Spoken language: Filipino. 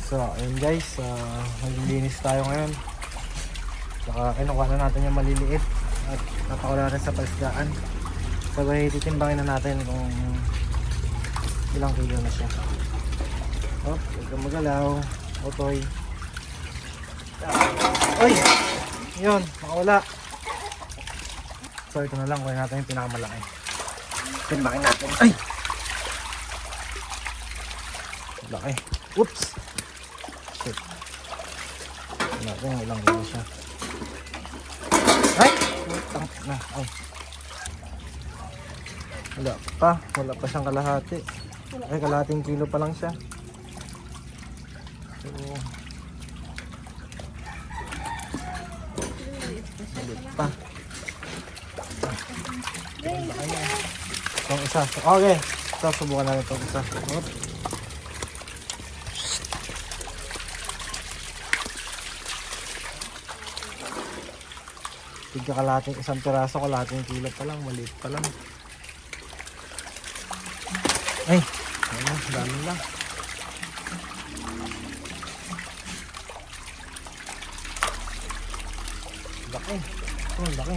So, ayun guys, maglilinis tayo ngayon. Saka kinukuha na natin yung maliliit at napakula rin sa palsdaan. Sabay titimbangin na natin kung ilang kilo na siya. Oh, huwag kang magalaw. Otoy. Oy! Yun, makawala. So ito na lang, kunin natin yung pinakamalaki. Timbangin natin. Ay! Laki. Oops! Shit. Tignan natin yung ilang kilo siya. Ay! Tangk na. Ay. Wala pa siyang kalahati. Ay, kalahating kilo pa lang siya. So, ulit pa. Itong isa. Okay. Ito, subukan natin itong isa. Oops. Tigka kalahating isang piraso, kalahating kilo pa lang. Maliit pa lang. Ay, ayun, dami lang. Laki. Oh, laki.